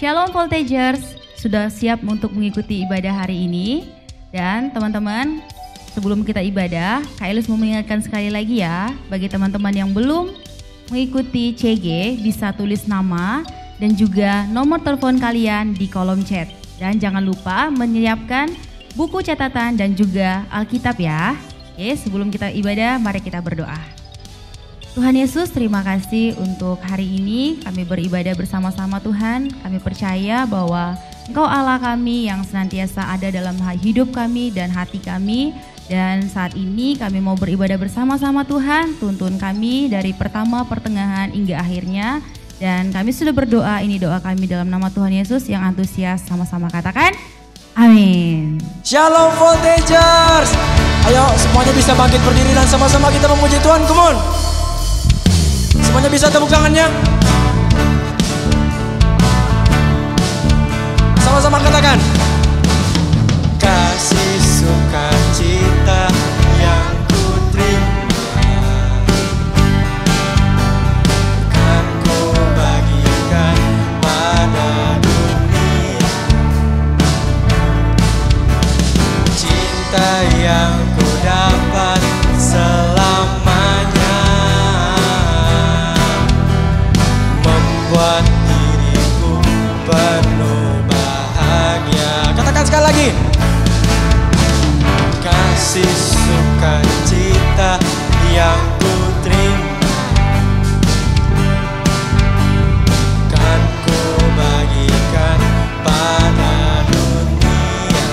Shalom Voltagers, sudah siap untuk mengikuti ibadah hari ini? Dan teman-teman, sebelum kita ibadah, Kak Elis mau mengingatkan sekali lagi ya, bagi teman-teman yang belum mengikuti CG, bisa tulis nama dan juga nomor telepon kalian di kolom chat. Dan jangan lupa menyiapkan buku catatan dan juga Alkitab ya. Oke, sebelum kita ibadah, mari kita berdoa. Tuhan Yesus, terima kasih untuk hari ini kami beribadah bersama-sama Tuhan. Kami percaya bahwa Engkau Allah kami yang senantiasa ada dalam hidup kami dan hati kami. Dan saat ini kami mau beribadah bersama-sama Tuhan. Tuntun kami dari pertama, pertengahan hingga akhirnya. Dan kami sudah berdoa, ini doa kami dalam nama Tuhan Yesus yang antusias, sama-sama katakan amin. Shalom Voltagers. Ayo semuanya bisa bangkit berdiri dan sama-sama kita memuji Tuhan, come on. Semuanya bisa tepuk tangannya. Sama-sama katakan. Kasih sukacita yang ku terima kan ku bagikan pada dunia. Cinta yang ku dapat selamanya membuat diriku penuh bahagia. Katakan sekali lagi. Kasih sukacita yang ku terima kan ku bagikan pada dunia.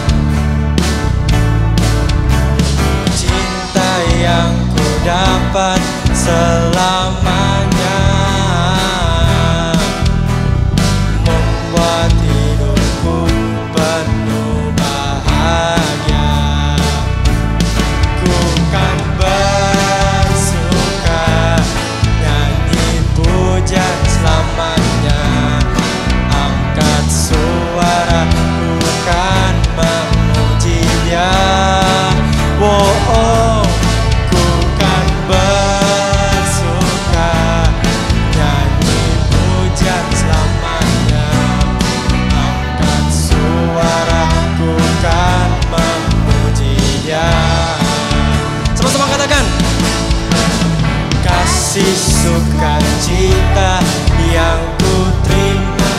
Cinta yang ku dapat selamanya membuat hidupku penuh bahagia. Ku kan bersuka nyanyi pujian selamanya. Angkat suara ku kan memuji Dia. Oh, oh. Ku kan bersuka nyanyi pujian selamanya. Angkat suara ku kan memuji Dia. Sama-sama katakan. Kasih sukacita yang ku terima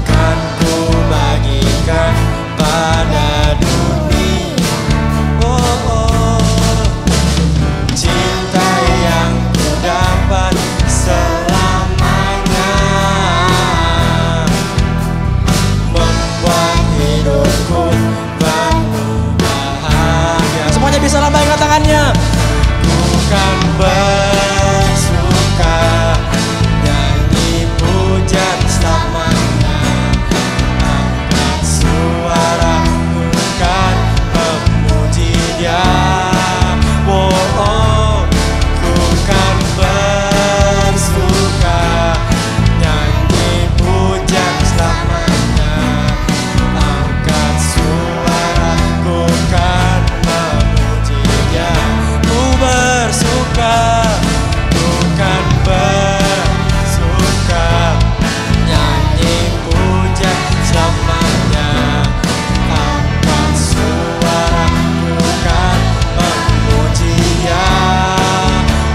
kan ku bagikan pada dunia. Oh, oh. Cinta yang ku dapat selamanya membuat hidupku penuh bahagia. Semuanya bisa lambaikan tangannya. Ku kan bersuka nyanyi pujian selamanya. Angkat suara ku kan memuji Dia. Oh, oh. Ku kan bersuka nyanyi pujian selamanya. Angkat suara ku kan memuji Dia. Ku bersuka, ku kan bersuka nyanyi pujian selamanya. Angkat suara ku kan memuji Dia.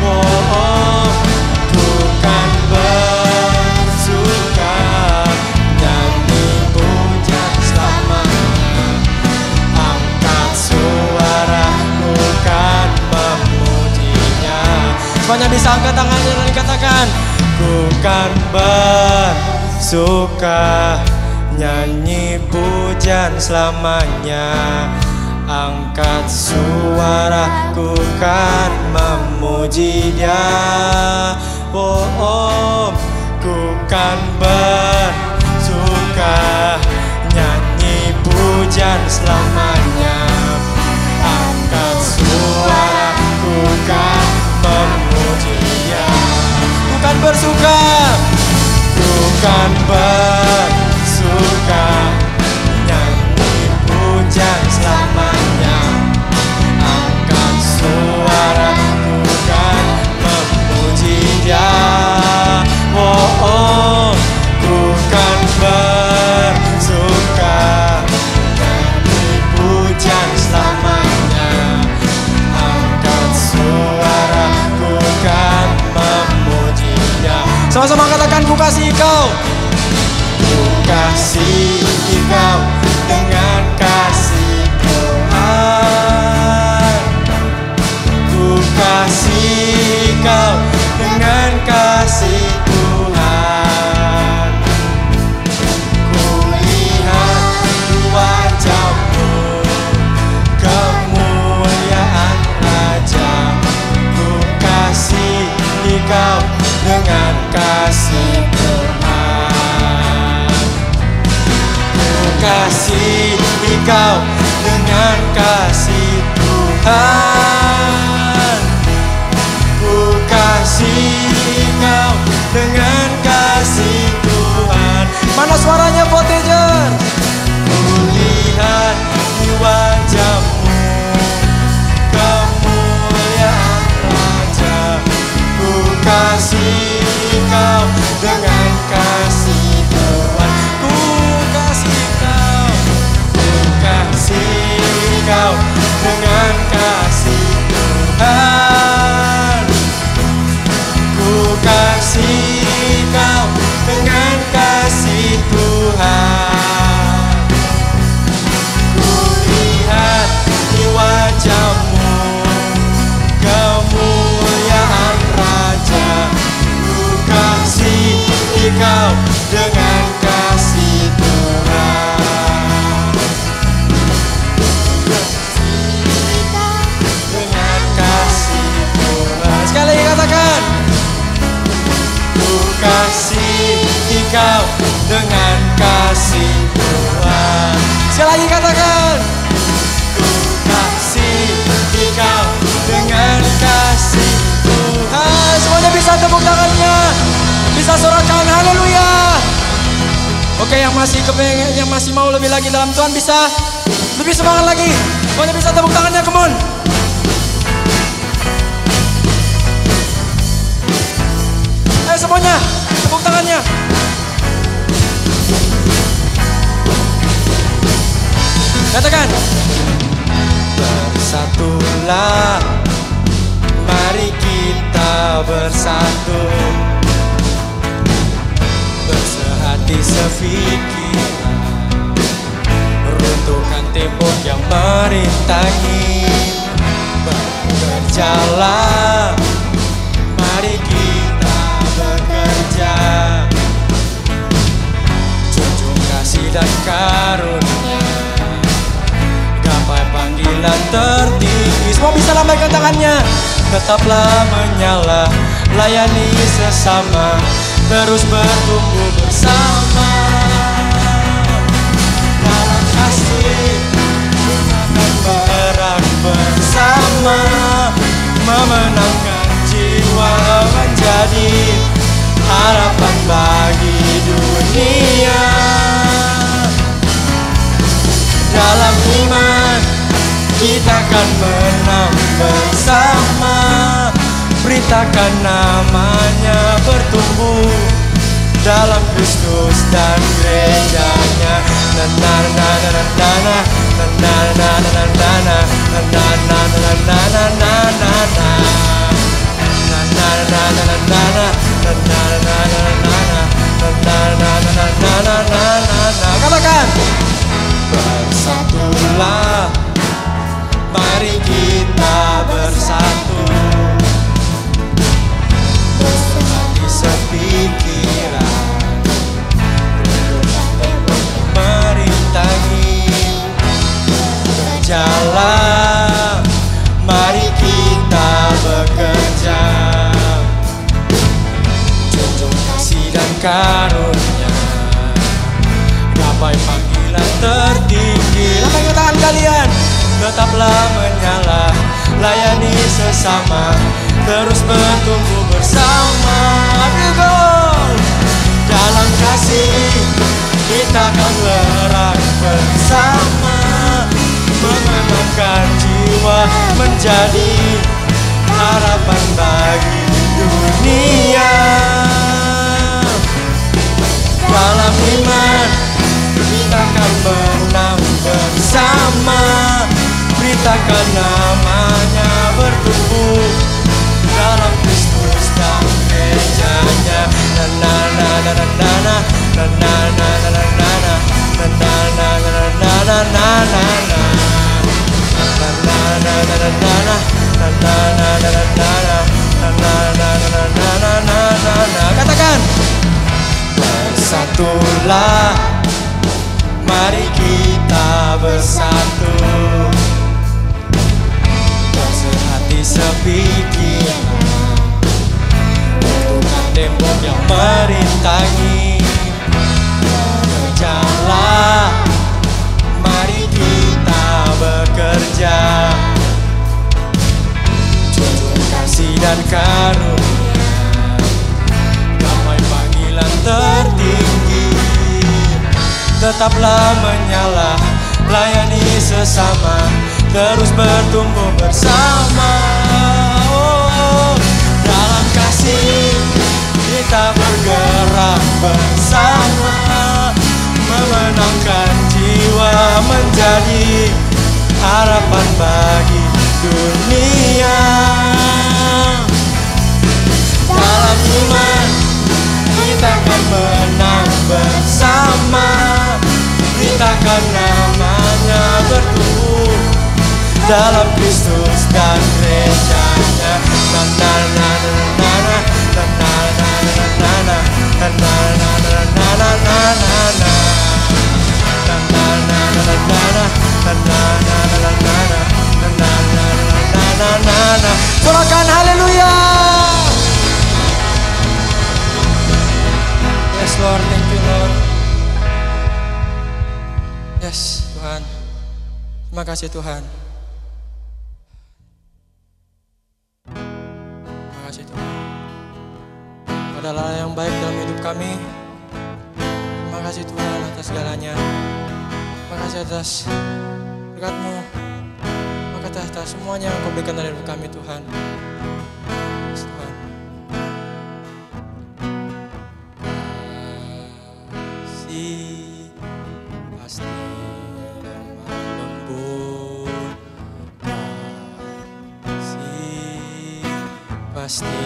Oh, oh. Ku kan bersuka nyanyi pujian selamanya. Angkat suara ku kan memujinya. Semuanya bisa angkat tangannya dan dikatakan. Ku kan bersuka nyanyi pujian selamanya. Angkat suara ku kan memuji Dia. Oh, oh. Ku kan bersuka nyanyi pujian selamanya. Angkat suara ku kan memuji Dia. Ku kan bersuka, ku kan bersuka nyanyi pujian selamanya. Angkat suara ku kan memuji Dia. Oh, oh. kasih Engkau dengan kasih Tuhan. Ku kasih Engkau dengan kasih Tuhan. Ku lihat di wajah-Mu kemuliaan Raja. Ku kasih Engkau dengan kasih Tuhan. Ku kasih Engkau dengan kasih Tuhan. Ku kasih Engkau dengan kasih Tuhan. Mana suaranya Potager? Ku lihat di wajah-Mu kemuliaan Raja. Ku kasih Engkau dengan kasih Tuhan. Ku kasih Engkau. Ku kasih Engkau dengan kasih Tuhan. Ku kasih Engkau dengan kasih Tuhan. Ku lihat di wajah-Mu kemuliaan Raja. Ku kasih Engkau dengan kasih Tuhan. Dengan kasih Tuhan. Sekali lagi katakan. Ku kasih Engkau dengan kasih Tuhan. Sekali lagi katakan. Ku kasih Engkau dengan kasih Tuhan. Semuanya bisa tepuk tangannya. Bisa sorakan haleluya. Oke, yang masih kepengen, yang masih mau lebih lagi dalam Tuhan bisa lebih semangat lagi. Semuanya bisa tepuk tangannya, come on. Ayo semuanya, tepuk tangannya. Katakan. Bersatulah, mari kita bersatu. Bersehati sepikiran, runtuhkan tembok yang merintangi. Bekerjalah, mari kita bekerja. Junjung kasih dan karunia, gapai panggilan tertinggi. Semua bisa lambaikan tangannya. Tetaplah menyala, layani sesama, terus bertumbuh bersama. Dalam kasih kita akan bergerak bersama, memenangkan jiwa menjadi harapan bagi dunia. Dalam iman kita akan menang bersama, beritakan namanya bertumbuh dalam Kristus dan gerejanya. Na na na na na na na na na na na na na na na na na na. Katakan. Bersatulah, mari kita bersatu. Bersehati sepikiran, runtuhkan tembok yang merintangi. Berjalan, mari kita bekerja. Junjung kasih dan karunia, gapai panggilan tertinggi. Lambaikan tangan kalian. Tetaplah menyala, layani sesama, terus bertumbuh bersama. Dalam kasih kita akan bergerak bersama, mengenangkan jiwa menjadi harapan bagi dunia. Dalam iman kita akan menang bersama, beritakan namanya bertumbuh dalam Kristus dan gerejanya. Na na na na na na na na na na na na. Katakan, bersatulah, mari kita bersatu, sehati sepikiran, bukan tembok yang merintangi. Kerjalah, mari kita bekerja, junjung kasih dan karunia, damai panggilan tertinggi. Tetaplah menyala, layani sesama, terus bertumbuh bersama. Oh, dalam kasih kita bergerak bersama, memenangkan jiwa menjadi harapan bagi dunia. Dalam iman kita akan menang bersama, beritakan namanya bertumbuh dalam Kristus dan gerejanya. Sorakan haleluya. Yes Lord, thank you Lord. Yes Tuhan, terima kasih Tuhan. Terima kasih Tuhan. Adalah yang baik dalam hidup kami. Terima kasih Tuhan atas segalanya. Terima kasih atas berkat-Mu. Terima kasih atas semuanya yang Kau berikan dalam hidup kami Tuhan. Yes, Tuhan. Kasih pasti lemah lembut, kasih pasti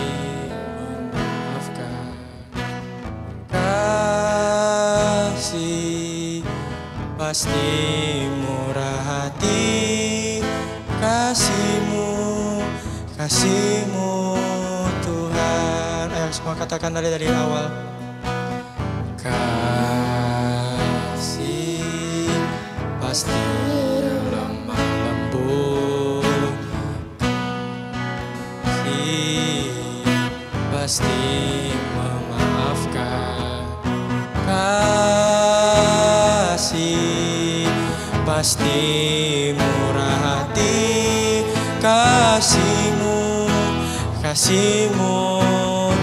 memaafkan, kasih pasti murah hati, kasih-Mu Tuhan. Ayo semua katakan dari awal. Kasih pasti lemah lembut, kasih pasti memaafkan, kasih pasti murah hati, kasih-Mu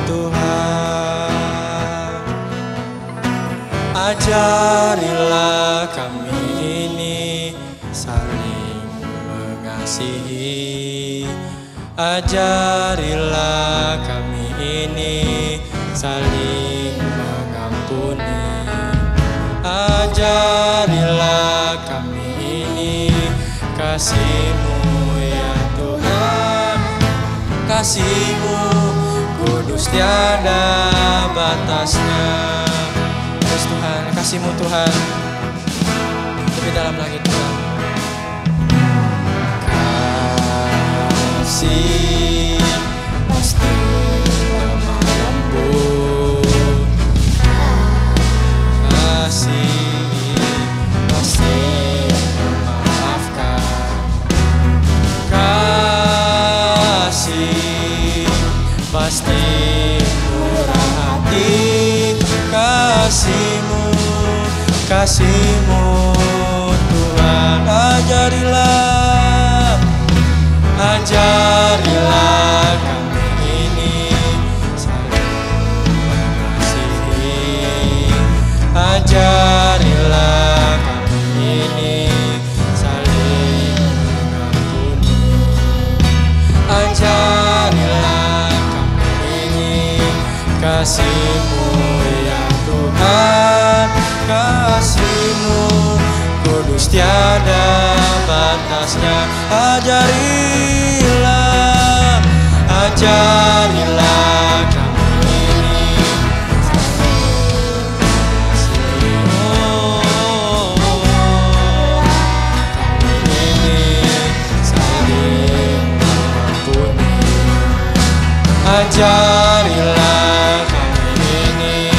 Tuhan. Ajarilah kami ini saling mengasihi, ajarilah kami ini saling mengampuni, ajarilah kami ini kasih-Mu ya Tuhan. Kasih-Mu kudus tiada batasnya. Yes Tuhan, kasih-Mu Tuhan lebih dalam lagi Tuhan. Kasih pasti lemah lembut, kasih pasti memaafkan, kasih pasti murah hati, kasih-Mu Tuhan. Ajarilah kami ini saling mengasihi, ajarilah kami ini saling mengampuni, ajarilah kami ini kasih-Mu ya Tuhan. Kasih-Mu kudus tiada batasnya. Ajarilah kami ini Ajarilah kami ini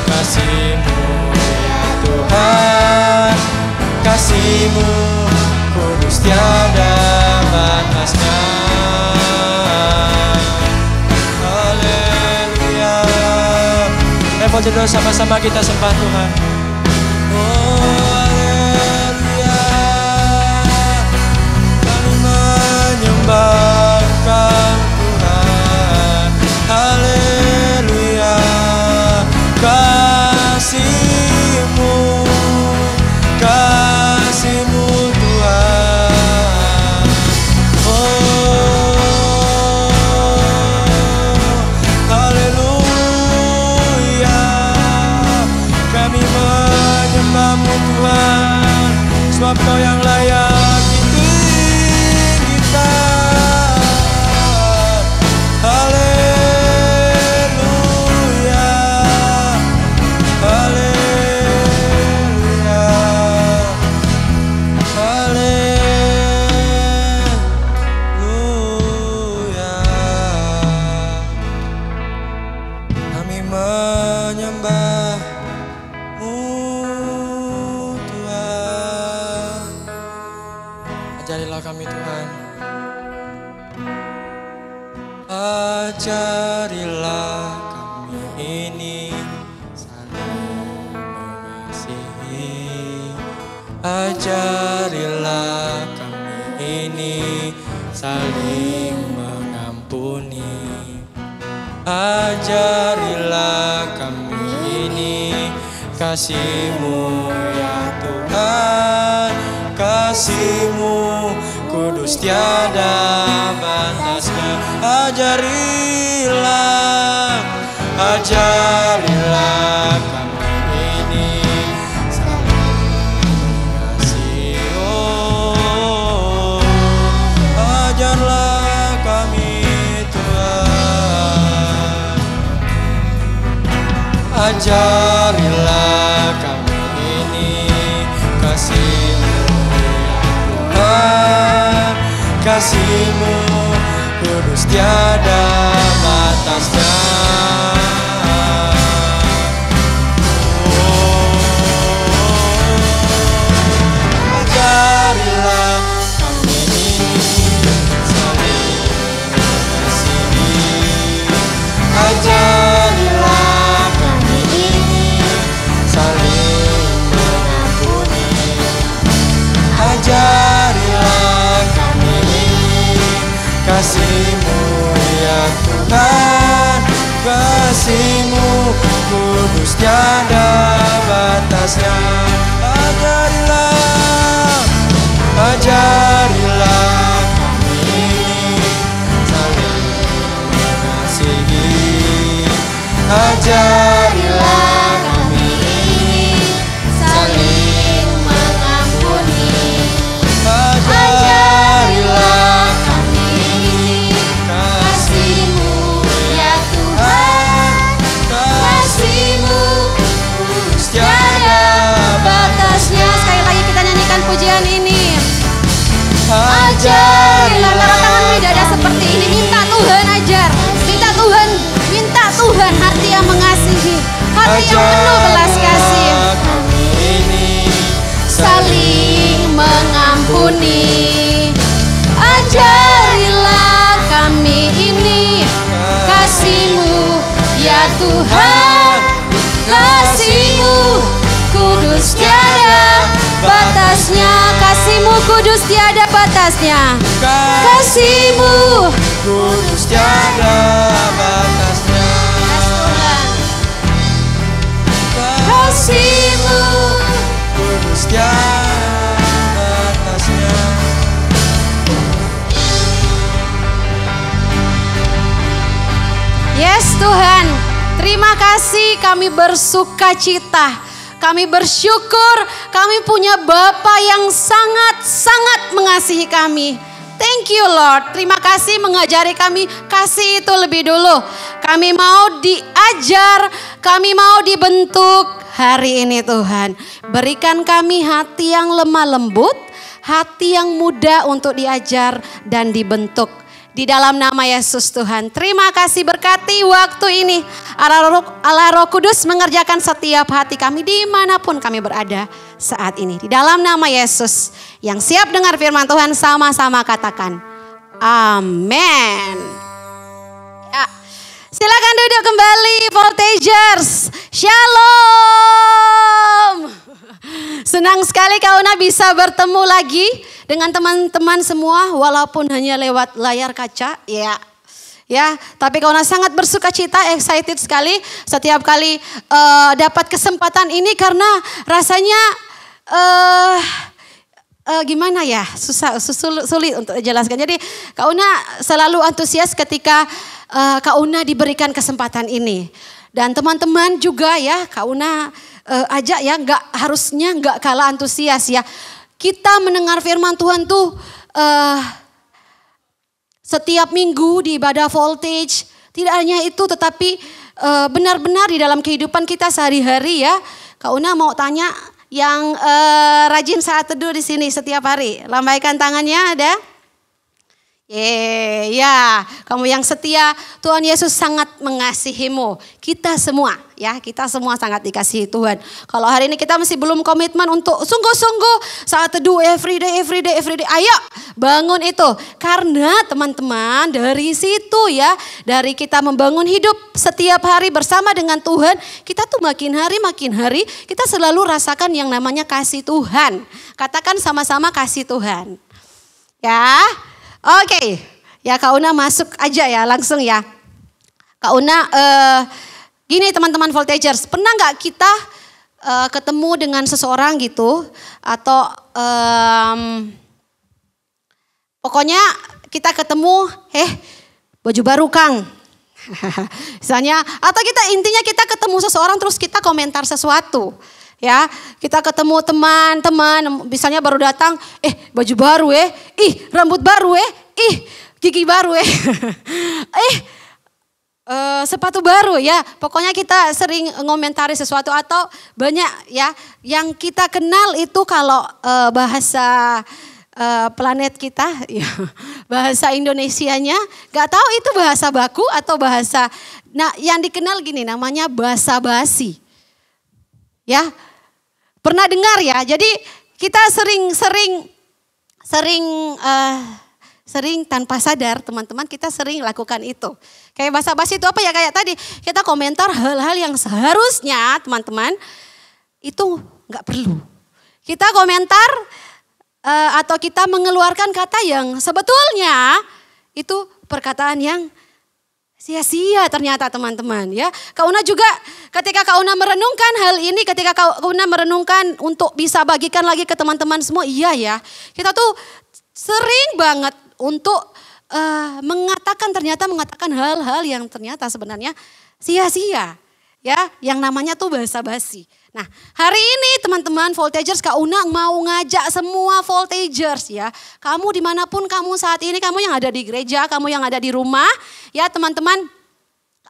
kasih-Mu ya Tuhan, kasih-Mu kudus tiada batasnya. Haleluya. Mau jodoh sama-sama kita sembah Tuhan. Oh haleluya, kami menyembah Tuhan. Haleluya, kasih-Mu, kasih-Mu Tuhan. Oh haleluya, kami menyembah-Mu Tuhan, sebab Kau yang layak ditinggikan. Haleluya, haleluya, haleluya. Kami menyembah-Mu Tuhan. Ajarilah kami Tuhan. Ajarilah kami ini saling mengasihi. Ajarilah kami ini saling mengampuni. Ajarilah kami ini kasih-Mu ya Tuhan, kasih-Mu kudus tiada batasnya. Ajarilah, ajarilah kami ini saling mengasihi. Oh, ajarlah kami Tuhan, ajarilah kami ini kasih-Mu ya Tuhan, kasih-Mu kudus tiada batasnya. Oh, ajarilah kami ini saling mengasihi. Ajarilah kami ini saling mengampuni. Ajarilah kami ini kasih-Mu ya Tuhan, kasih-Mu kudus tiada batasnya. Ajarilah, ajarilah kami ini saling mengasihi. Ajarilah kami ini saling mengampuni. Ajarilah kami ini kasih-Mu ya Tuhan, kasih-Mu kudus tiada batasnya. Sekali lagi kita nyanyikan pujian ini. Ajarilah, Taruh tanganmu di dada seperti ini. Minta Tuhan ajar. Minta Tuhan, minta Tuhan hati yang mengasihi, hati yang penuh belas kasih, kami ini saling mengampuni. Ajarilah kami ini kasih-Mu ya Tuhan, kasih-Mu kudus tiada batasnya. Kasih-Mu kudus tiada batasnya. Kasih-Mu kudus tiada batasnya. Kasih-Mu Kudus tiada batasnya. Yes Tuhan, terima kasih, kami bersuka cita, kami bersyukur, kami punya Bapa yang sangat-sangat mengasihi kami. Thank you Lord, terima kasih mengajari kami kasih itu lebih dulu. Kami mau diajar, kami mau dibentuk hari ini Tuhan. Berikan kami hati yang lemah lembut, hati yang mudah untuk diajar dan dibentuk. Di dalam nama Yesus Tuhan. Terima kasih, berkati waktu ini. Allah Roh Kudus mengerjakan setiap hati kami dimanapun kami berada saat ini. Di dalam nama Yesus. Yang siap dengar firman Tuhan sama-sama katakan amin. Ya. Silakan duduk kembali Voltagers. Shalom. Senang sekali Kauna bisa bertemu lagi dengan teman-teman semua walaupun hanya lewat layar kaca, ya. Tapi Kauna sangat bersuka cita, excited sekali setiap kali dapat kesempatan ini karena rasanya gimana ya, sulit untuk dijelaskan. Jadi Kauna selalu antusias ketika Kauna diberikan kesempatan ini. Dan teman-teman juga ya, Kauna ajak ya, harusnya nggak kalah antusias ya. Kita mendengar firman Tuhan tuh setiap minggu di ibadah Voltage. Tidak hanya itu, tetapi benar-benar di dalam kehidupan kita sehari-hari ya. Kauna mau tanya yang rajin saat teduh di sini setiap hari. Lambaikan tangannya, ada? Ya, kamu yang setia, Tuhan Yesus sangat mengasihimu. Kita semua ya, kita semua sangat dikasihi Tuhan. Kalau hari ini kita masih belum komitmen untuk sungguh-sungguh saat teduh every day. Ayo bangun itu. Karena teman-teman dari situ ya, dari kita membangun hidup setiap hari bersama dengan Tuhan, kita tuh makin hari kita selalu rasakan yang namanya kasih Tuhan. Katakan sama-sama kasih Tuhan. Ya. Oke, ya Kauna masuk aja ya langsung ya. Kauna gini teman-teman Voltagers, pernah gak kita ketemu dengan seseorang gitu atau pokoknya kita ketemu, baju baru Kang. Misalnya, atau intinya kita ketemu seseorang terus kita komentar sesuatu. Ya, kita ketemu teman-teman, misalnya baru datang, baju baru rambut baru gigi baru sepatu baru ya. Pokoknya kita sering ngomentari sesuatu atau banyak ya yang kita kenal itu kalau bahasa planet kita ya, bahasa Indonesianya, nggak tahu itu bahasa baku atau bahasa, nah yang dikenal gini namanya basa-basi. Ya. Pernah dengar ya, jadi kita sering tanpa sadar teman-teman kita sering lakukan itu. Kayak basa-basi itu apa ya, kayak tadi kita komentar hal-hal yang seharusnya teman-teman itu nggak perlu. Kita komentar atau kita mengeluarkan kata yang sebetulnya itu perkataan yang sia-sia ternyata teman-teman ya. Kauna juga ketika Kauna merenungkan hal ini, ketika Kauna merenungkan untuk bisa bagikan lagi ke teman-teman semua, iya ya. Kita tuh sering banget untuk mengatakan hal-hal yang ternyata sebenarnya sia-sia. Ya, yang namanya tuh basa-basi. Nah, hari ini teman-teman Voltagers, Kauna mau ngajak semua Voltagers ya. Kamu dimanapun kamu saat ini, kamu yang ada di gereja, kamu yang ada di rumah. Ya teman-teman,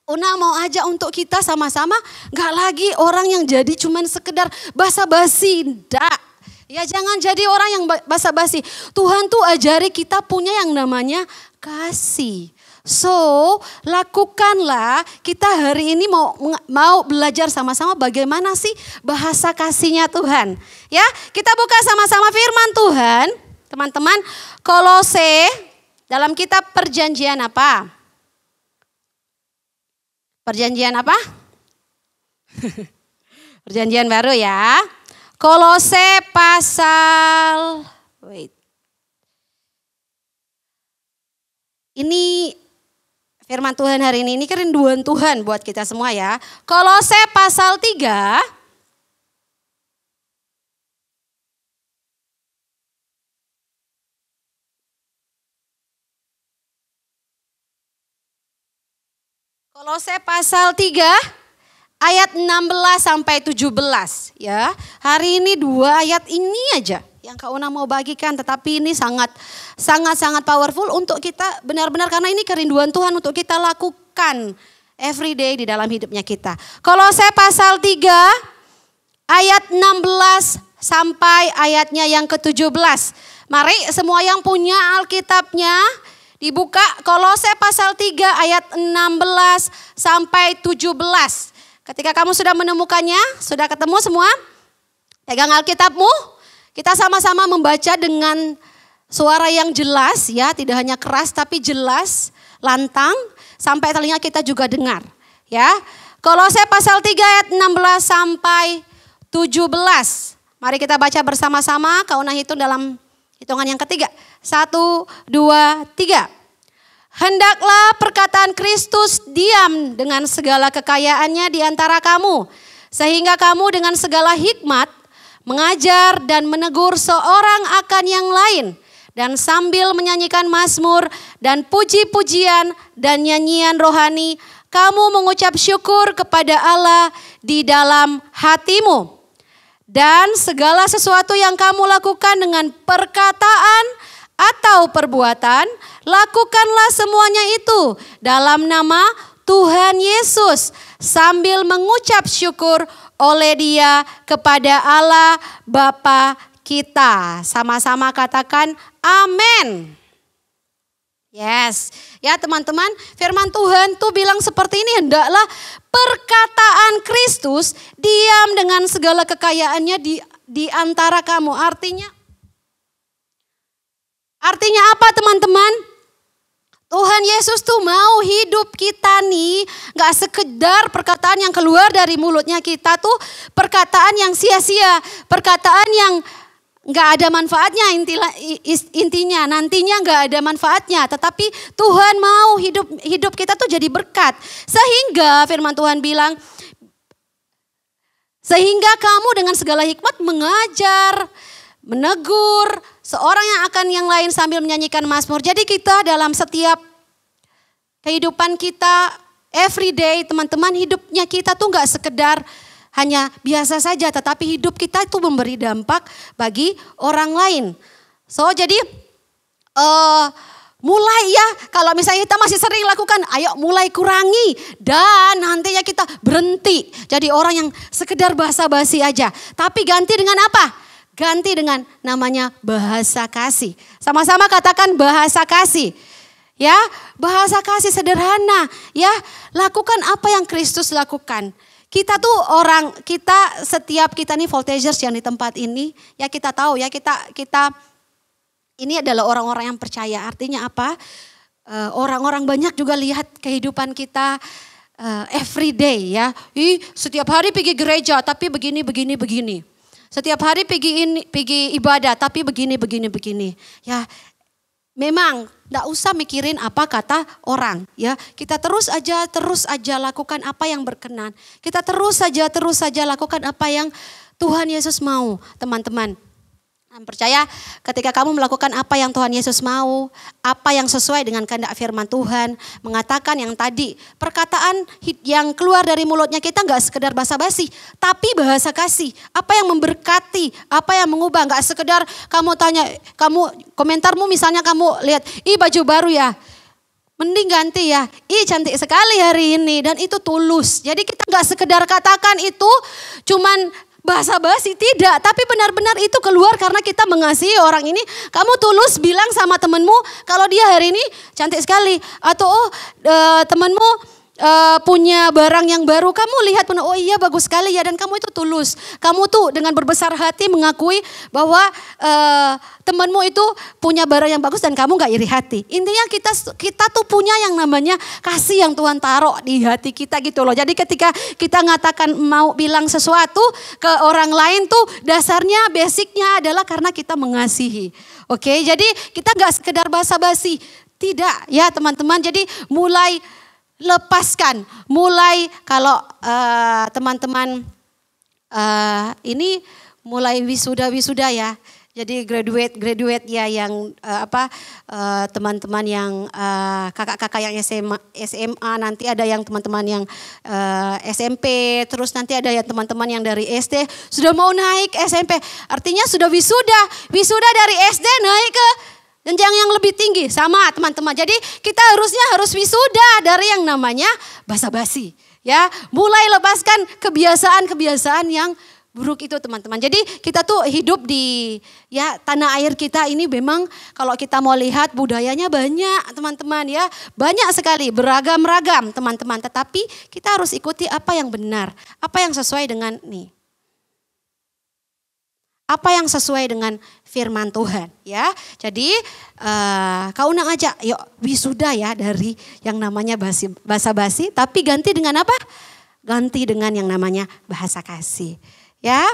Kauna mau ajak untuk kita sama-sama gak lagi orang yang jadi cuman sekedar basa-basi. Enggak. Ya jangan jadi orang yang basa-basi. Tuhan tuh ajari kita punya yang namanya kasih. So, lakukanlah, kita hari ini mau belajar sama-sama bagaimana sih bahasa kasihnya Tuhan. Ya, kita buka sama-sama firman Tuhan. Teman-teman, Kolose dalam kitab Perjanjian apa? Perjanjian apa? Perjanjian baru ya. Kolose pasal ini firman Tuhan hari ini kerinduan Tuhan buat kita semua ya. Kolose pasal 3. Kolose pasal 3 ayat 16 sampai 17 ya. Hari ini 2 ayat ini aja yang Kauna mau bagikan, tetapi ini sangat powerful untuk kita benar-benar, karena ini kerinduan Tuhan untuk kita lakukan every day di dalam hidupnya kita. Kolose pasal 3 ayat 16 sampai ayatnya yang ke-17. Mari semua yang punya Alkitabnya Dibuka Kolose pasal 3 ayat 16 sampai 17. Ketika kamu sudah menemukannya, sudah ketemu semua? Pegang Alkitabmu. Kita sama-sama membaca dengan suara yang jelas ya, tidak hanya keras tapi jelas, lantang sampai telinga kita juga dengar, ya. Kolose pasal 3 ayat 16 sampai 17. Mari kita baca bersama-sama, Kauna hitung dalam hitungan yang ketiga. 1, 2, 3. Hendaklah perkataan Kristus diam dengan segala kekayaannya di antara kamu, sehingga kamu dengan segala hikmat mengajar dan menegur seorang akan yang lain, dan sambil menyanyikan mazmur dan puji-pujian dan nyanyian rohani, kamu mengucap syukur kepada Allah di dalam hatimu. Dan segala sesuatu yang kamu lakukan dengan perkataan atau perbuatan, lakukanlah semuanya itu dalam nama Tuhan Yesus, sambil mengucap syukur oleh Dia kepada Allah Bapa kita. Sama-sama katakan amin. Yes, ya teman-teman, firman Tuhan tuh bilang seperti ini, hendaklah perkataan Kristus diam dengan segala kekayaannya di antara kamu. Artinya apa teman-teman? Tuhan Yesus tuh mau hidup kita nih, gak sekedar perkataan yang keluar dari mulutnya kita tuh perkataan yang sia-sia, perkataan yang gak ada manfaatnya, intinya nantinya gak ada manfaatnya. Tetapi Tuhan mau hidup kita tuh jadi berkat. Sehingga firman Tuhan bilang, sehingga kamu dengan segala hikmat mengajar, menegur seorang yang akan yang lain sambil menyanyikan mazmur. Jadi kita dalam setiap kehidupan kita, everyday teman-teman, hidupnya kita tuh gak sekedar hanya biasa saja, tetapi hidup kita itu memberi dampak bagi orang lain. So jadi mulai ya, kalau misalnya kita masih sering lakukan, ayo mulai kurangi. Dan nantinya kita berhenti jadi orang yang sekedar basa-basi aja. Tapi ganti dengan apa? Ganti dengan namanya bahasa kasih. Sama-sama katakan bahasa kasih. Ya, bahasa kasih sederhana. Ya, lakukan apa yang Kristus lakukan. Kita tuh setiap kita nih voltagers yang di tempat ini, ya kita tahu ya kita ini adalah orang-orang yang percaya. Artinya apa? Orang-orang banyak juga lihat kehidupan kita everyday ya. Setiap hari pergi gereja tapi begini. Setiap hari pergi ibadah tapi begini. Ya, memang tidak usah mikirin apa kata orang ya. Kita terus aja lakukan apa yang berkenan. Kita terus saja lakukan apa yang Tuhan Yesus mau, teman-teman. Percaya ketika kamu melakukan apa yang Tuhan Yesus mau, apa yang sesuai dengan kehendak firman Tuhan, mengatakan yang tadi, perkataan yang keluar dari mulutnya kita gak sekedar basa-basi, tapi bahasa kasih. Apa yang memberkati, apa yang mengubah, gak sekedar kamu tanya, komentarmu misalnya kamu lihat, baju baru ya, mending ganti ya, cantik sekali hari ini, dan itu tulus. Jadi kita gak sekedar katakan itu cuman basa-basi, tidak, tapi benar-benar itu keluar karena kita mengasihi orang ini. Kamu tulus bilang sama temanmu kalau dia hari ini cantik sekali, atau temanmu punya barang yang baru, kamu lihat pun, oh iya bagus sekali ya, dan kamu itu tulus. Kamu tuh dengan berbesar hati mengakui bahwa temanmu itu punya barang yang bagus dan kamu gak iri hati. Intinya kita tuh punya yang namanya kasih yang Tuhan taruh di hati kita gitu loh. Jadi ketika kita ngatakan mau bilang sesuatu ke orang lain tuh dasarnya, basicnya adalah karena kita mengasihi. Oke, jadi kita gak sekedar basa-basi. Tidak ya teman-teman, jadi mulai lepaskan, mulai kalau teman-teman ini mulai wisuda ya, jadi graduate ya yang teman-teman yang kakak-kakak yang SMA, nanti ada yang teman-teman yang SMP, terus nanti ada yang teman-teman yang dari SD sudah mau naik SMP, artinya sudah wisuda dari SD naik ke jenjang yang lebih tinggi sama teman-teman. Jadi kita harus wisuda dari yang namanya basa-basi. Ya, mulai lepaskan kebiasaan-kebiasaan yang buruk itu teman-teman. Jadi kita tuh hidup di ya tanah air kita ini memang kalau kita mau lihat budayanya banyak teman-teman ya. Banyak sekali beragam-ragam teman-teman. Tetapi kita harus ikuti apa yang benar. Apa yang sesuai dengan nih. Apa yang sesuai dengan firman Tuhan ya. Jadi kau nak ajak yuk wisuda ya dari yang namanya basa-basi. Tapi ganti dengan apa? Ganti dengan yang namanya bahasa kasih. Ya,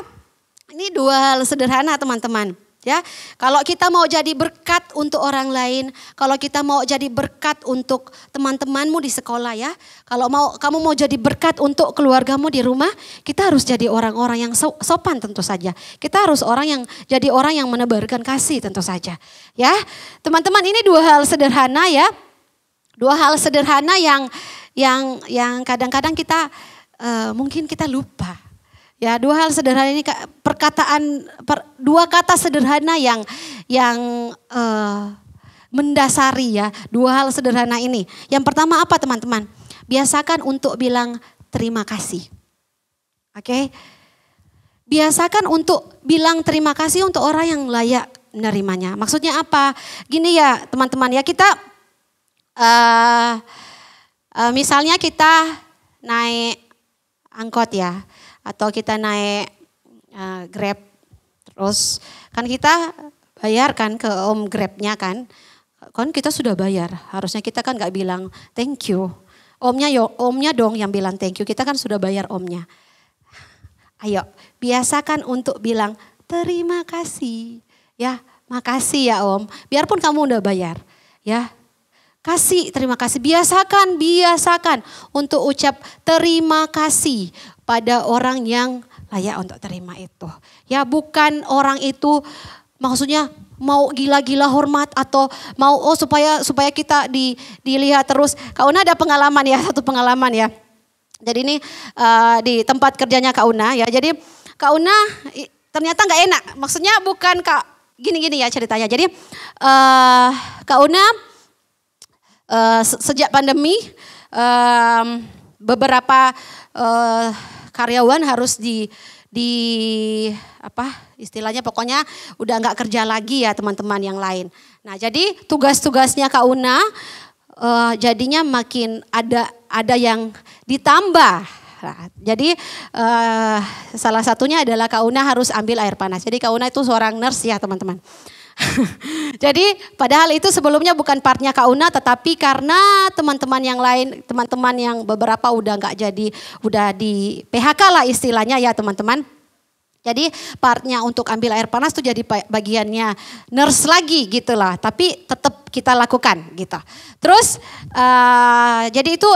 ini dua hal sederhana teman-teman. Ya, kalau kita mau jadi berkat untuk orang lain, kalau kita mau jadi berkat untuk teman-temanmu di sekolah ya, kalau kamu mau jadi berkat untuk keluargamu di rumah, kita harus jadi orang-orang yang sopan tentu saja. Kita harus jadi orang yang menebarkan kasih tentu saja. Ya, teman-teman ini dua hal sederhana ya, dua hal sederhana yang kadang-kadang kita mungkin kita lupa. Ya, dua hal sederhana ini dua kata sederhana yang mendasari ya, dua hal sederhana ini. Yang pertama apa teman-teman? Biasakan untuk bilang terima kasih. Oke? Biasakan untuk bilang terima kasih untuk orang yang layak menerimanya. Maksudnya apa? Gini ya teman-teman ya, kita misalnya kita naik angkot ya. Atau kita naik Grab, terus kan kita bayar kan ke om Grabnya kan kita sudah bayar, harusnya kita kan nggak bilang thank you, omnya dong yang bilang thank you, kita kan sudah bayar omnya. Ayo biasakan untuk bilang terima kasih, ya makasih ya om, biarpun kamu udah bayar, ya. Terima kasih, biasakan untuk ucap terima kasih pada orang yang layak untuk terima itu. Ya bukan orang itu maksudnya mau gila-gila hormat atau mau supaya kita dilihat terus. Kak Una ada pengalaman ya, satu pengalaman ya. Jadi ini di tempat kerjanya Kak Una ya. Jadi Kak Una ternyata nggak enak. Maksudnya bukan gini-gini ya ceritanya. Jadi Kak Una sejak pandemi beberapa karyawan harus di apa istilahnya, pokoknya udah nggak kerja lagi ya teman-teman yang lain. Nah jadi tugas-tugasnya Kak Una jadinya makin ada yang ditambah. Nah, jadi salah satunya adalah Kak Una harus ambil air panas. Jadi Kak Una itu seorang nurse ya teman-teman. Jadi padahal itu sebelumnya bukan partnya Kak Una, tetapi karena teman-teman yang lain, teman-teman yang beberapa udah di PHK lah istilahnya ya teman-teman. Jadi partnya untuk ambil air panas tuh jadi bagiannya nurse lagi gitu lah, tapi tetap kita lakukan gitu. Terus jadi itu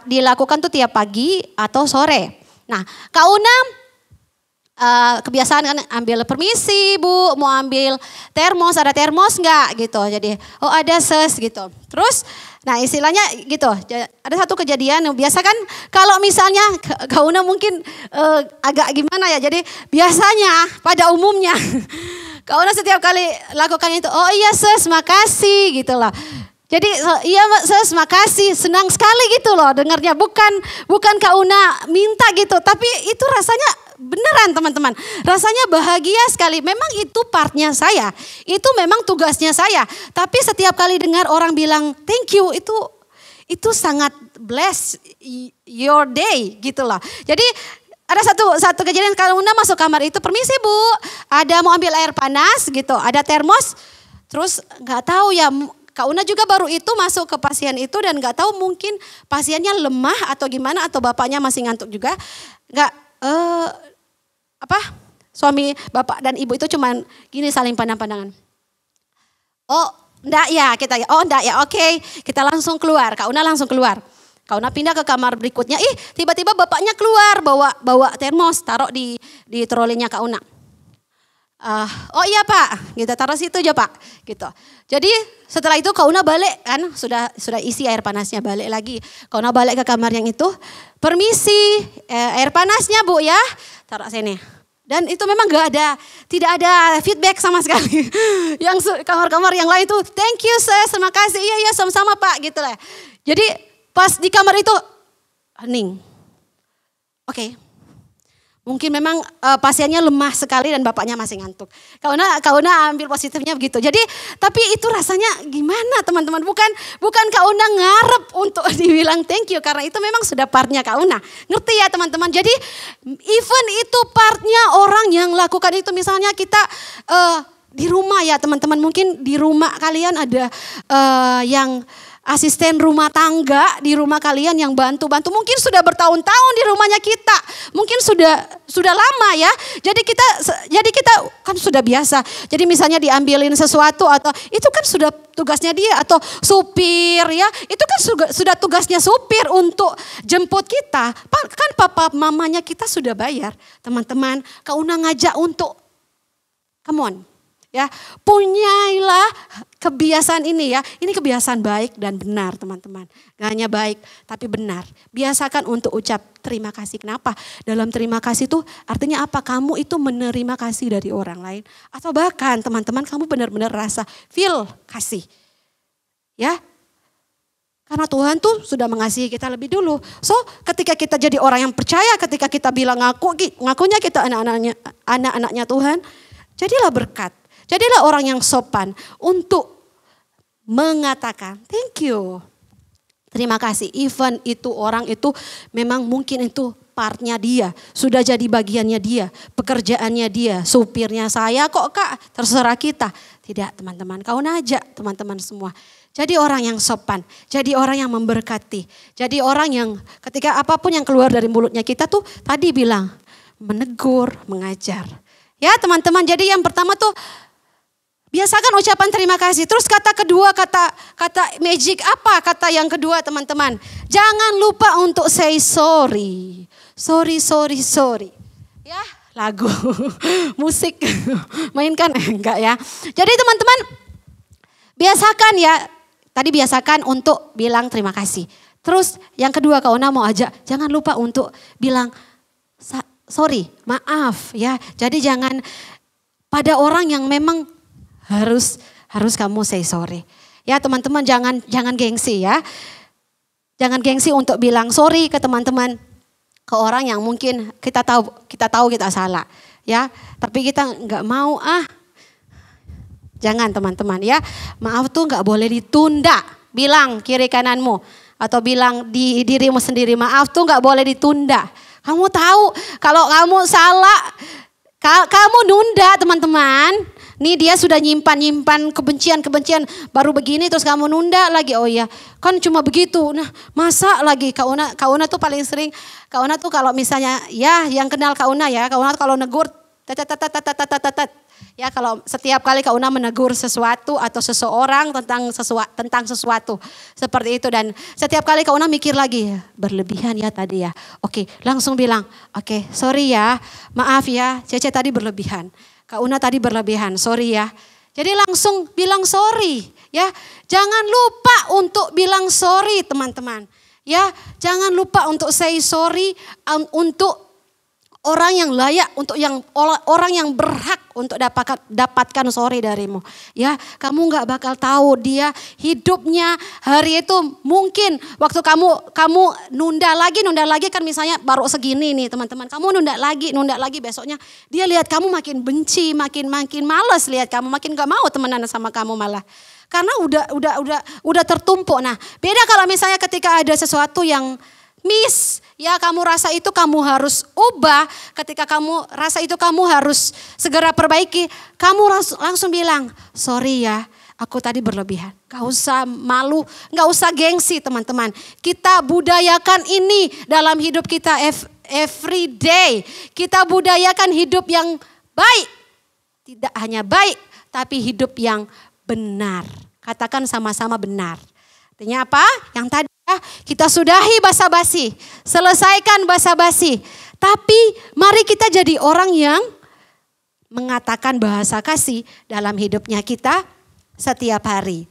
dilakukan tuh tiap pagi atau sore. Nah Kak Una kebiasaan kan ambil permisi bu, mau ambil termos, ada termos enggak gitu. Jadi oh ada ses gitu. Terus nah istilahnya gitu, ada satu kejadian biasa kan kalau misalnya Kak Una mungkin agak gimana ya. Jadi biasanya pada umumnya Kak Una setiap kali lakukan itu, oh iya ses makasih gitu loh. Jadi iya ses makasih, senang sekali gitu loh dengarnya. Bukan Kak Una minta gitu, tapi itu rasanya beneran teman-teman, rasanya bahagia sekali. Memang itu partnya saya, itu memang tugasnya saya. Tapi setiap kali dengar orang bilang thank you, itu sangat bless your day gitu loh. Jadi ada satu kejadian Kak Una masuk kamar itu, permisi bu, ada mau ambil air panas gitu, ada termos. Terus nggak tahu ya, Kak Una juga baru itu masuk ke pasien itu dan nggak tahu mungkin pasiennya lemah atau gimana, atau bapaknya masih ngantuk juga. Suami bapak dan ibu itu cuman gini saling pandang-pandangan. Oh enggak ya kita ya, oh enggak ya, oke kita langsung keluar. Kak Una langsung keluar. Kak Una pindah ke kamar berikutnya, tiba-tiba bapaknya keluar bawa termos, taruh di trolinya Kak Una. Oh iya pak, kita taruh situ aja pak, gitu. Jadi setelah itu Kak Una balik kan, sudah isi air panasnya, balik lagi. Kak Una balik ke kamar yang itu, permisi air panasnya bu ya, taruh sini. Dan itu memang tidak ada feedback sama sekali. Yang kamar-kamar yang lain itu, thank you sis, terima kasih, iya sama-sama pak gitu lah. Jadi pas di kamar itu hening. Oke. Mungkin memang pasiennya lemah sekali dan bapaknya masih ngantuk. Kauna ambil positifnya begitu. Jadi tapi itu rasanya gimana teman-teman? Bukan Kauna ngarep untuk dibilang thank you karena itu memang sudah partnya Kauna. Ngerti ya teman-teman? Jadi even itu partnya orang yang lakukan itu, misalnya kita di rumah ya teman-teman, mungkin di rumah kalian ada yang asisten rumah tangga di rumah kalian yang bantu-bantu, mungkin sudah bertahun-tahun di rumahnya kita, mungkin sudah lama ya. Jadi kita kan sudah biasa. Jadi misalnya diambilin sesuatu atau itu kan sudah tugasnya dia, atau supir ya, itu kan sudah tugasnya supir untuk jemput kita. Kan papa mamanya kita sudah bayar, teman-teman. Kauna ngajak untuk come on. Ya, punyailah kebiasaan ini ya. Ini kebiasaan baik dan benar teman-teman. Gak hanya baik tapi benar. Biasakan untuk ucap terima kasih. Kenapa? Dalam terima kasih itu artinya apa? Kamu itu menerima kasih dari orang lain. Atau bahkan teman-teman kamu benar-benar rasa feel kasih. Ya. Karena Tuhan tuh sudah mengasihi kita lebih dulu. So ketika kita jadi orang yang percaya, ketika kita bilang ngakunya kita anak-anaknya Tuhan. Jadilah berkat. Jadilah orang yang sopan untuk mengatakan thank you. Terima kasih. Even itu orang itu memang mungkin itu partnya dia. Sudah jadi bagiannya dia. Pekerjaannya dia. Supirnya saya kok kak. Terserah kita. Tidak teman-teman. Kau najak teman-teman semua. Jadi orang yang sopan. Jadi orang yang memberkati. Jadi orang yang ketika apapun yang keluar dari mulutnya kita tuh tadi bilang menegur, mengajar. Ya teman-teman, jadi yang pertama tuh biasakan ucapan terima kasih. Terus kata kedua, kata magic apa? Kata yang kedua teman-teman. Jangan lupa untuk say sorry. Sorry. Ya lagu, musik, mainkan enggak ya. Jadi teman-teman biasakan ya. Tadi biasakan untuk bilang terima kasih. Terus yang kedua Kauna mau ajak, jangan lupa untuk bilang sorry, maaf ya. Jadi jangan pada orang yang memang harus kamu say sorry. Ya teman-teman jangan gengsi ya. Jangan gengsi untuk bilang sorry ke teman-teman, ke orang yang mungkin kita tahu kita salah ya. Tapi kita nggak mau Jangan teman-teman ya. Maaf tuh nggak boleh ditunda. Bilang kiri kananmu atau bilang di dirimu sendiri, maaf tuh nggak boleh ditunda. Kamu tahu kalau kamu salah, kamu nunda teman-teman. Nih dia sudah nyimpan kebencian baru begini terus kamu nunda lagi. Oh iya kan cuma begitu. Nah masa lagi Kauna tuh paling sering. Kauna tuh kalau misalnya ya yang kenal Kauna ya. Kauna kalau negur ya kalau setiap kali Kauna menegur sesuatu atau seseorang tentang sesuatu seperti itu, dan setiap kali Kauna mikir lagi berlebihan ya tadi ya. Oke, langsung bilang, oke, sorry ya, maaf ya, Cece tadi berlebihan. Kauna tadi berlebihan, sorry ya. Jadi langsung bilang sorry ya. Jangan lupa untuk bilang sorry teman-teman. Ya, jangan lupa untuk say sorry untuk orang yang layak, untuk orang yang berhak untuk dapatkan sorry darimu. Ya, kamu nggak bakal tahu dia hidupnya hari itu mungkin waktu kamu nunda lagi kan misalnya baru segini nih teman-teman. Kamu nunda lagi besoknya dia lihat kamu makin benci, makin males lihat kamu, makin nggak mau temenan sama kamu malah. Karena udah tertumpuk. Nah, beda kalau misalnya ketika ada sesuatu yang miss, ya kamu rasa itu kamu harus ubah, ketika kamu rasa itu kamu harus segera perbaiki, kamu langsung bilang, sorry ya, aku tadi berlebihan. Gak usah malu, gak usah gengsi teman-teman. Kita budayakan ini dalam hidup kita every day. Kita budayakan hidup yang baik, tidak hanya baik, tapi hidup yang benar. Katakan sama-sama benar. Artinya apa? Yang tadi kita sudahi basa-basi, selesaikan basa-basi. Tapi mari kita jadi orang yang mengatakan bahasa kasih dalam hidupnya kita setiap hari.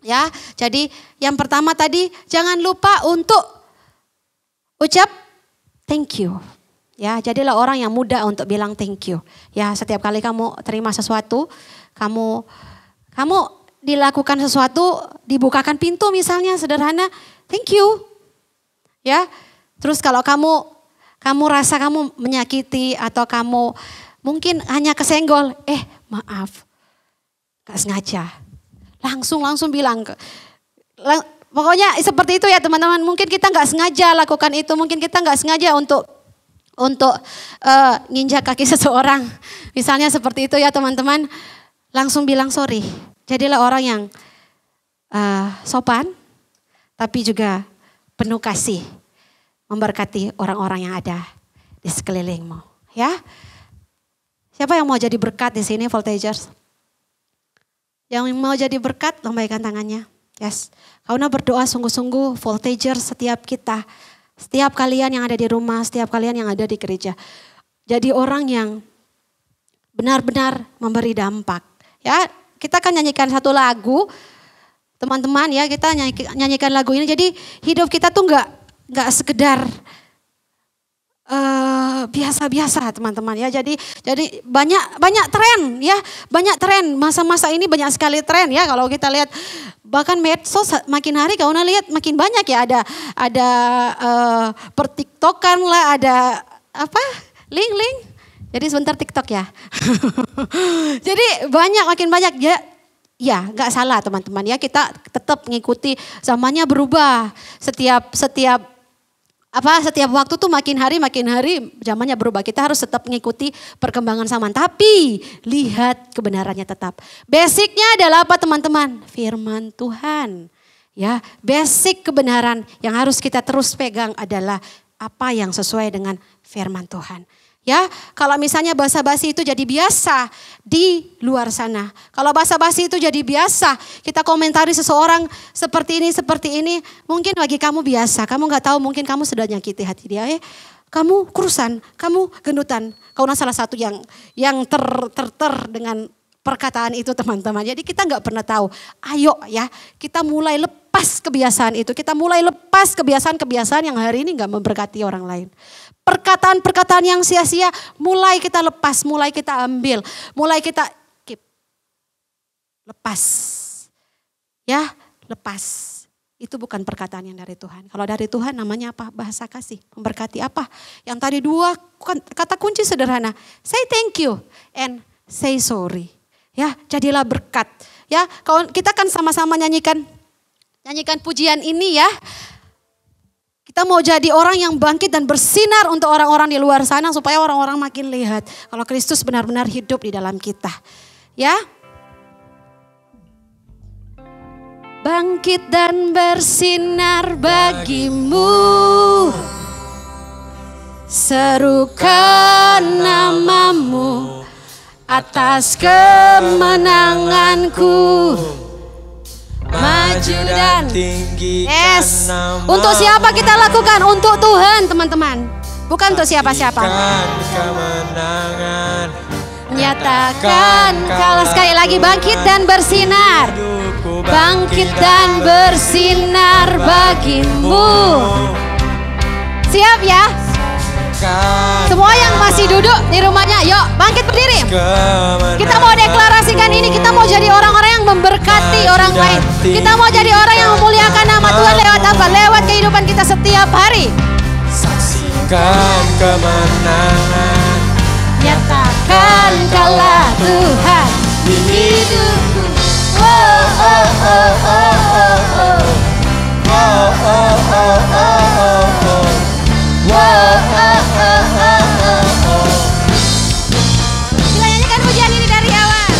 Ya, jadi yang pertama tadi jangan lupa untuk ucap thank you. Ya, jadilah orang yang mudah untuk bilang thank you. Ya, setiap kali kamu terima sesuatu, kamu dilakukan sesuatu, dibukakan pintu misalnya sederhana, thank you. Ya. Terus kalau kamu kamu rasa kamu menyakiti atau kamu mungkin hanya kesenggol, maaf, gak sengaja. Langsung bilang. Pokoknya seperti itu ya teman-teman. Mungkin kita gak sengaja lakukan itu. Mungkin kita gak sengaja untuk nginjak kaki seseorang. Misalnya seperti itu ya teman-teman. Langsung bilang sorry. Jadilah orang yang sopan, tapi juga penuh kasih. Memberkati orang-orang yang ada di sekelilingmu, ya. Siapa yang mau jadi berkat di sini, Voltagers? Yang mau jadi berkat, lambaikan tangannya. Yes. Karena berdoa sungguh-sungguh, Voltagers, setiap kita, setiap kalian yang ada di rumah, setiap kalian yang ada di gereja, jadi orang yang benar-benar memberi dampak. Ya, kita kan nyanyikan satu lagu, teman-teman ya, kita nyanyikan lagu ini. Jadi hidup kita tuh nggak sekedar biasa-biasa teman-teman ya. Jadi banyak tren ya, banyak tren. Masa-masa ini banyak sekali tren ya. Kalau kita lihat bahkan medsos makin hari kau lihat makin banyak ya, ada pertiktokan lah, ada apa? Link. Jadi sebentar TikTok ya. Jadi makin banyak ya. Ya, nggak salah teman-teman ya, kita tetap mengikuti, zamannya berubah. Setiap waktu tuh makin hari zamannya berubah. Kita harus tetap mengikuti perkembangan zaman. Tapi lihat kebenarannya tetap. Basicnya adalah apa teman-teman? Firman Tuhan. Ya, basic kebenaran yang harus kita terus pegang adalah apa yang sesuai dengan firman Tuhan. Ya, kalau misalnya basa-basi itu jadi biasa di luar sana. Kalau basa-basi itu jadi biasa, kita komentari seseorang seperti ini, mungkin bagi kamu biasa. Kamu nggak tahu, mungkin kamu sudah nyakiti hati dia. Kamu kurusan, kamu gendutan. Kau salah satu yang ter dengan perkataan itu teman-teman. Jadi kita nggak pernah tahu. Ayo ya, kita mulai lepas kebiasaan itu. Kita mulai lepas kebiasaan-kebiasaan yang hari ini nggak memberkati orang lain. Perkataan-perkataan yang sia-sia mulai kita lepas, mulai kita ambil, mulai kita keep. Lepas. Ya, lepas. Itu bukan perkataan yang dari Tuhan. Kalau dari Tuhan namanya apa? Bahasa kasih. Memberkati apa? Yang tadi dua kata kunci sederhana. Say thank you and say sorry. Ya, jadilah berkat. Ya, kalau kita kan sama-sama nyanyikan pujian ini ya. Kita mau jadi orang yang bangkit dan bersinar untuk orang-orang di luar sana supaya orang-orang makin lihat kalau Kristus benar-benar hidup di dalam kita. Ya. Bangkit dan bersinar bagimu. Serukan namamu atas kemenanganku. Maju dan tinggikan namamu. Untuk siapa kita lakukan? Untuk Tuhan teman-teman. Bukan untuk siapa-siapa. Kemenangan. Nyatakan kalau sekali lagi bangkit dan bersinar. Bangkit dan bersinar bagimu. Siap ya? Semua yang masih duduk di rumahnya, yuk bangkit berdiri. Kita mau deklarasikan ini, kita mau jadi orang-orang yang memberkati orang lain. Kita mau jadi orang yang memuliakan nama Tuhan lewat apa? Lewat kehidupan kita setiap hari. Saksikan kemenangan. Nyatakan kaulah Tuhan di hidupku. Kita nyanyikan pujian ini dari awal.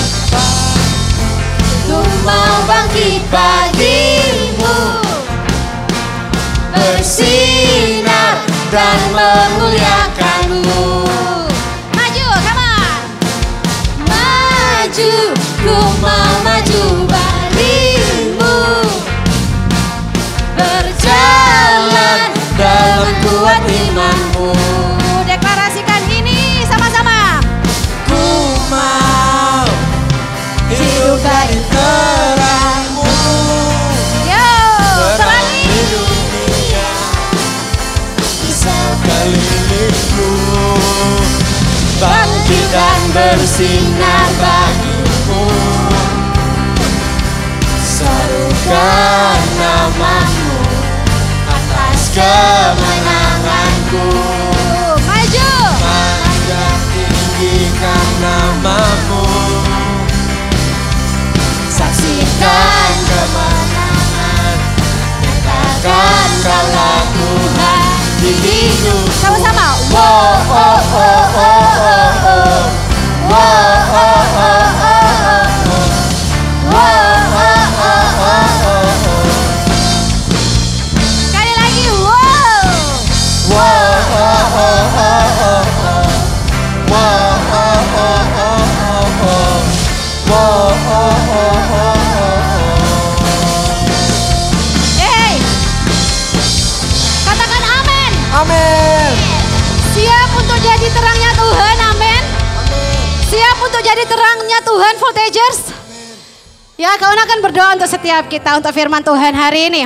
Ku mau bangkit bagimu, bersinar dan memuliakanmu. Maju, come on. Maju, ku mau maju bagimu, berjalan dalam kuat imanmu. Deklarasikan ini sama-sama. Ku mau hidup dari terangmu. Yo, terangi dunia di sekelilingku. Bangkit dan bersinar bagiku. Serukan namamu atas kemenanganku. untuk jadi terangnya Tuhan, Voltagers? Ya, kawan akan berdoa untuk setiap kita, untuk firman Tuhan hari ini.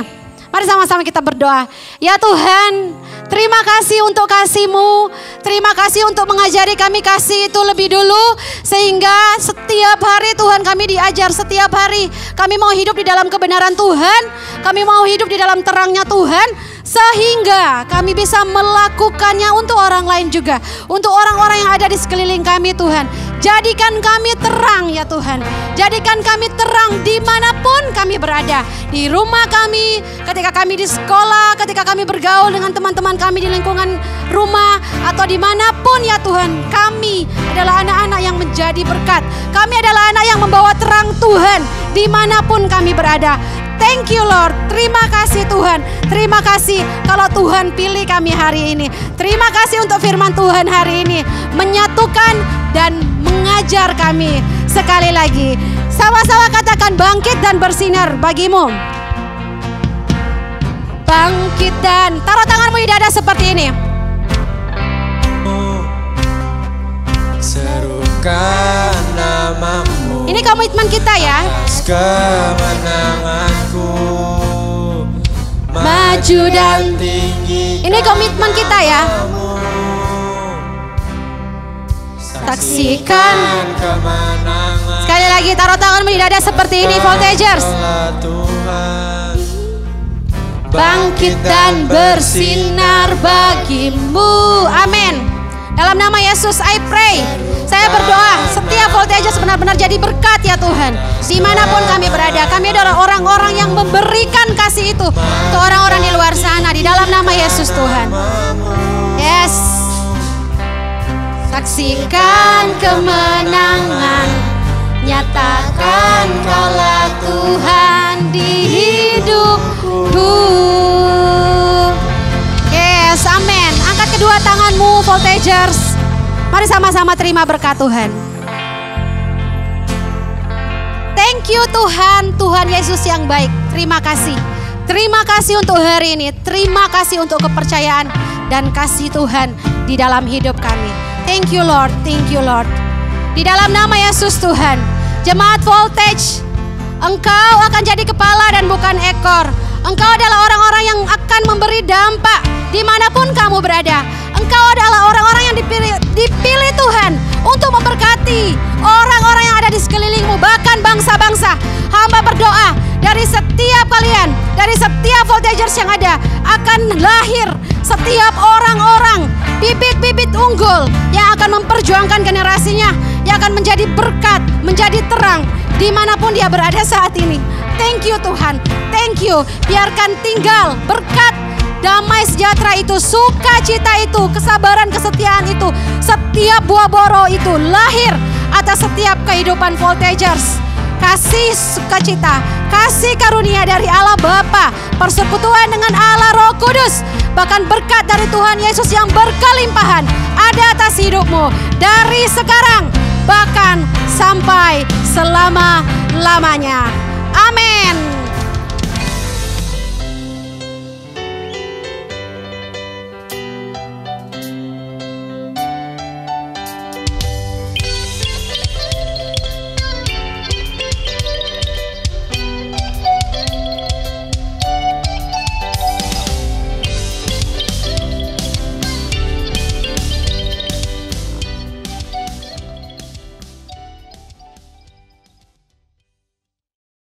Mari sama-sama kita berdoa. Ya Tuhan, terima kasih untuk kasih-Mu. Terima kasih untuk mengajari kami kasih itu lebih dulu. Sehingga setiap hari Tuhan kami diajar, setiap hari kami mau hidup di dalam kebenaran Tuhan. Kami mau hidup di dalam terangnya Tuhan. Sehingga kami bisa melakukannya untuk orang lain juga. Untuk orang-orang yang ada di sekeliling kami Tuhan. Jadikan kami terang ya Tuhan. Jadikan kami terang dimanapun kami berada. Di rumah kami, ketika kami di sekolah, ketika kami bergaul dengan teman-teman kami di lingkungan rumah, atau dimanapun ya Tuhan. Kami adalah anak-anak yang menjadi berkat. Kami adalah anak yang membawa terang Tuhan dimanapun kami berada. Thank you Lord, terima kasih Tuhan. Terima kasih kalau Tuhan pilih kami hari ini. Terima kasih untuk firman Tuhan hari ini. Menyatukan dan mengajar kami. Sekali lagi, sama-sama katakan bangkit dan bersinar bagimu. Bangkit dan, taruh tanganmu di dada seperti ini. Serukan namamu. Ini komitmen kita ya. Kemenanganku maju dan tinggi. Ini komitmen kita ya. Saksikan kemenangan. Sekali lagi taruh tanganmu di dada seperti ini, Voltagers. Tuhan, Bangkit dan bersinar bagimu. Amin. Dalam nama Yesus I pray. Saya berdoa setiap Voltagers benar-benar jadi berkat ya Tuhan. Dimanapun kami berada, kami adalah orang-orang yang memberikan kasih itu untuk orang-orang di luar sana. Di dalam nama Yesus Tuhan. Yes. Saksikan kemenangan, nyatakan Kaulah Tuhan di hidupku. Yes, amin. Angkat kedua tanganmu Voltagers. Mari sama-sama terima berkat Tuhan. Thank you Tuhan, Tuhan Yesus yang baik. Terima kasih. Terima kasih untuk hari ini. Terima kasih untuk kepercayaan dan kasih Tuhan di dalam hidup kami. Thank you Lord, thank you Lord. Di dalam nama Yesus Tuhan, Jemaat Voltage, Engkau akan jadi kepala dan bukan ekor. Engkau adalah orang-orang yang akan memberi dampak dimanapun kamu berada. Engkau adalah orang-orang yang dipilih Tuhan untuk memberkati orang-orang yang ada di sekelilingmu, bahkan bangsa-bangsa. Hamba berdoa dari setiap kalian, dari setiap Voltagers yang ada, akan lahir setiap orang-orang, bibit-bibit unggul yang akan memperjuangkan generasinya, yang akan menjadi berkat, menjadi terang dimanapun dia berada saat ini. Thank you Tuhan, thank you. Biarkan tinggal berkat, damai sejahtera itu, sukacita itu, kesabaran, kesetiaan itu, setiap buah boro itu lahir atas setiap kehidupan Voltagers. Kasih sukacita, kasih karunia dari Allah Bapa, persekutuan dengan Allah Roh Kudus, bahkan berkat dari Tuhan Yesus yang berkelimpahan ada atas hidupmu dari sekarang bahkan sampai selama-lamanya.